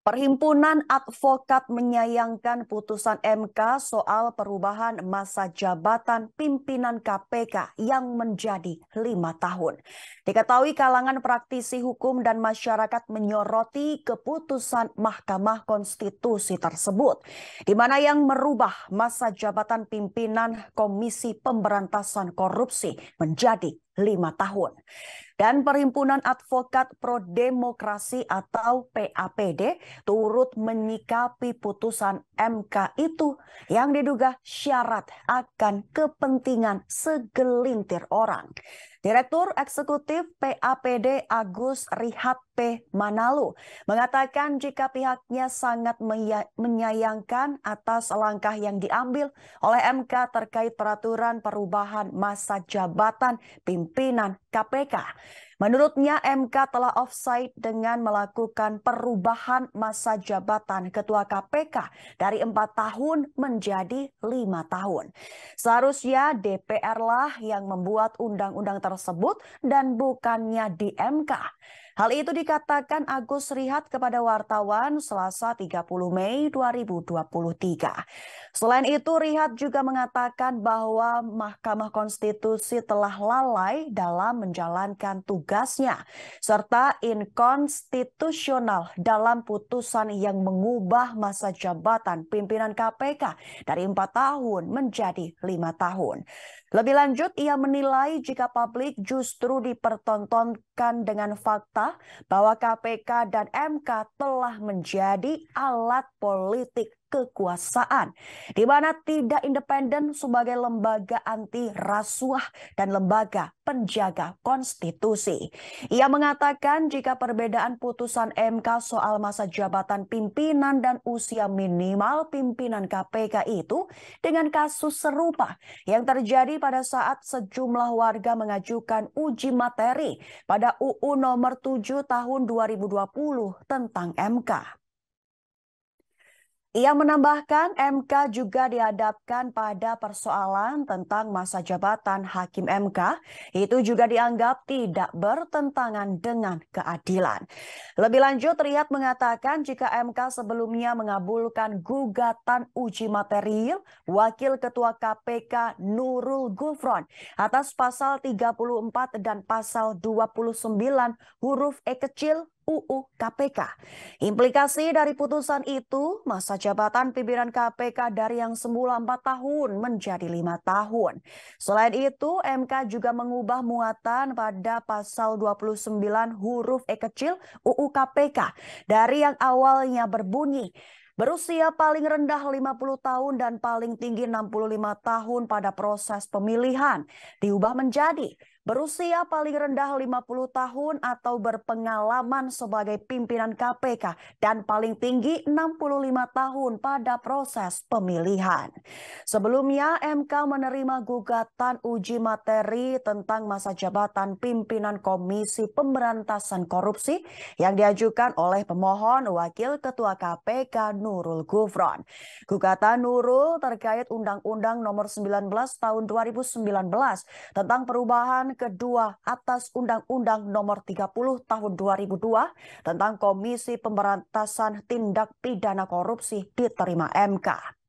Perhimpunan Advokat menyayangkan putusan MK soal perubahan masa jabatan pimpinan KPK yang menjadi 5 tahun. Diketahui kalangan praktisi hukum dan masyarakat menyoroti keputusan Mahkamah Konstitusi tersebut, di mana yang merubah masa jabatan pimpinan Komisi Pemberantasan Korupsi menjadi 5 tahun. Dan Perhimpunan Advokat Pro Demokrasi atau PAPD turut menyikapi putusan MK itu yang diduga syarat akan kepentingan segelintir orang. Direktur Eksekutif PAPD Agus Rihat P. Manalu mengatakan jika pihaknya sangat menyayangkan atas langkah yang diambil oleh MK terkait peraturan perubahan masa jabatan pimpinan KPK. Menurutnya MK telah offside dengan melakukan perubahan masa jabatan Ketua KPK dari 4 tahun menjadi 5 tahun. Seharusnya DPR lah yang membuat undang-undang tersebut dan bukannya di MK. Hal itu dikatakan Agus Rihat kepada wartawan Selasa 30 Mei 2023. Selain itu, Rihat juga mengatakan bahwa Mahkamah Konstitusi telah lalai dalam menjalankan tugasnya, serta inkonstitusional dalam putusan yang mengubah masa jabatan pimpinan KPK dari 4 tahun menjadi 5 tahun. Lebih lanjut, ia menilai jika publik justru dipertontonkan dengan fakta bahwa KPK dan MK telah menjadi alat politik kekuasaan, di mana tidak independen sebagai lembaga anti rasuah dan lembaga penjaga konstitusi. Ia mengatakan jika perbedaan putusan MK soal masa jabatan pimpinan dan usia minimal pimpinan KPK itu dengan kasus serupa yang terjadi pada saat sejumlah warga mengajukan uji materi pada UU nomor 7 tahun 2020 tentang MK. Ia menambahkan MK juga dihadapkan pada persoalan tentang masa jabatan hakim MK. Itu juga dianggap tidak bertentangan dengan keadilan. Lebih lanjut, Rihat mengatakan jika MK sebelumnya mengabulkan gugatan uji material Wakil Ketua KPK Nurul Gufron atas pasal 34 dan pasal 29 huruf E kecil UU KPK. Implikasi dari putusan itu, masa jabatan pimpinan KPK dari yang semula 4 tahun menjadi 5 tahun. Selain itu, MK juga mengubah muatan pada pasal 29 huruf E kecil UU KPK dari yang awalnya berbunyi berusia paling rendah 50 tahun dan paling tinggi 65 tahun pada proses pemilihan diubah menjadi berusia paling rendah 50 tahun atau berpengalaman sebagai pimpinan KPK dan paling tinggi 65 tahun pada proses pemilihan. Sebelumnya MK menerima gugatan uji materi tentang masa jabatan pimpinan Komisi Pemberantasan Korupsi yang diajukan oleh pemohon Wakil Ketua KPK Nurul Gufron. Gugatan Nurul terkait Undang-Undang Nomor 19 Tahun 2019 tentang perubahan kedua atas Undang-Undang Nomor 30 Tahun 2002 tentang Komisi Pemberantasan Tindak Pidana Korupsi diterima MK.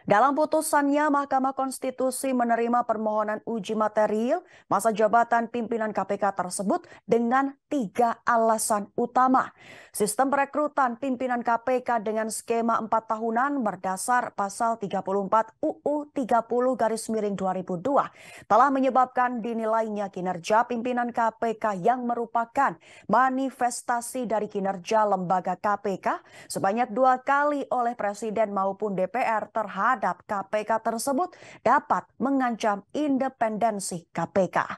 Dalam putusannya, Mahkamah Konstitusi menerima permohonan uji material masa jabatan pimpinan KPK tersebut dengan 3 alasan utama. Sistem perekrutan pimpinan KPK dengan skema 4 tahunan berdasar pasal 34 UU 30/2002 telah menyebabkan dinilainya kinerja pimpinan KPK yang merupakan manifestasi dari kinerja lembaga KPK sebanyak 2 kali oleh Presiden maupun DPR terhadap KPK tersebut dapat mengancam independensi KPK.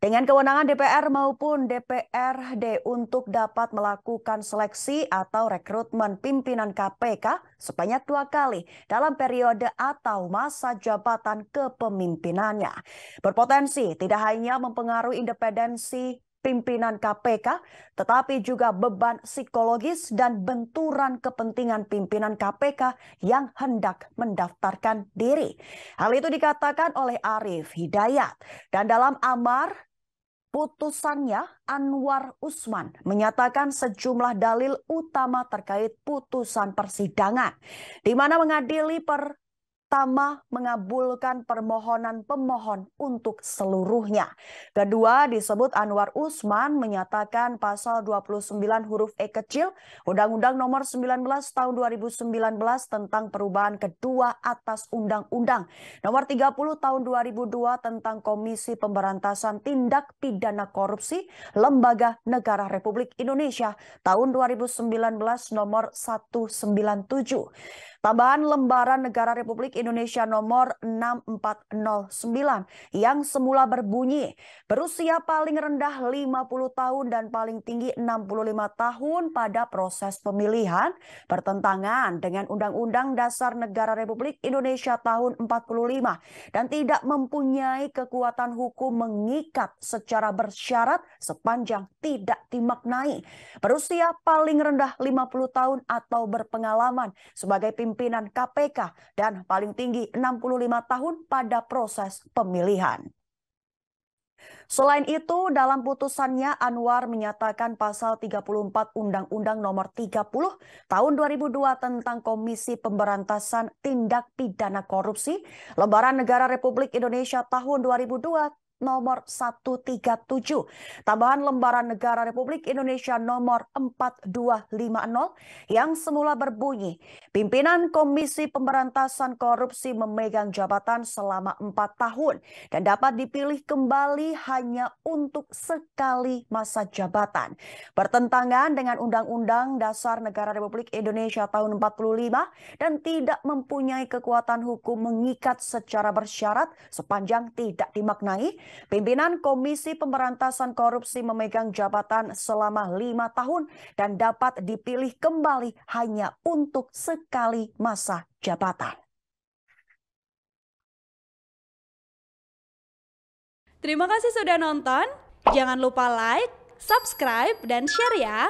Dengan kewenangan DPR maupun DPRD untuk dapat melakukan seleksi atau rekrutmen pimpinan KPK sebanyak 2 kali dalam periode atau masa jabatan kepemimpinannya, berpotensi tidak hanya mempengaruhi independensi pimpinan KPK, tetapi juga beban psikologis dan benturan kepentingan pimpinan KPK yang hendak mendaftarkan diri. Hal itu dikatakan oleh Arief Hidayat. Dan dalam amar putusannya, Anwar Usman menyatakan sejumlah dalil utama terkait putusan persidangan, di mana mengadili pertama mengabulkan permohonan pemohon untuk seluruhnya. Kedua, disebut Anwar Usman menyatakan pasal 29 huruf E kecil Undang-Undang Nomor 19 Tahun 2019 tentang perubahan kedua atas Undang-Undang Nomor 30 Tahun 2002 tentang Komisi Pemberantasan Tindak Pidana Korupsi Lembaga Negara Republik Indonesia tahun 2019 Nomor 197. Tambahan Lembaran Negara Republik Indonesia nomor 6409 yang semula berbunyi berusia paling rendah 50 tahun dan paling tinggi 65 tahun pada proses pemilihan bertentangan dengan Undang-Undang Dasar Negara Republik Indonesia tahun 45 dan tidak mempunyai kekuatan hukum mengikat secara bersyarat sepanjang tidak dimaknai berusia paling rendah 50 tahun atau berpengalaman sebagai pimpinan KPK dan paling tinggi 65 tahun pada proses pemilihan. Selain itu, dalam putusannya Anwar menyatakan pasal 34 Undang-Undang Nomor 30 Tahun 2002 tentang Komisi Pemberantasan Tindak Pidana Korupsi Lembaran Negara Republik Indonesia tahun 2002 nomor 137, tambahan Lembaran Negara Republik Indonesia nomor 4250 yang semula berbunyi, pimpinan Komisi Pemberantasan Korupsi memegang jabatan selama 4 tahun dan dapat dipilih kembali hanya untuk sekali masa jabatan. Bertentangan dengan Undang-Undang Dasar Negara Republik Indonesia tahun 45 dan tidak mempunyai kekuatan hukum mengikat secara bersyarat sepanjang tidak dimaknai. Pimpinan Komisi Pemberantasan Korupsi memegang jabatan selama 5 tahun dan dapat dipilih kembali hanya untuk sekali masa jabatan. Terima kasih sudah nonton. Jangan lupa like, subscribe, dan share ya.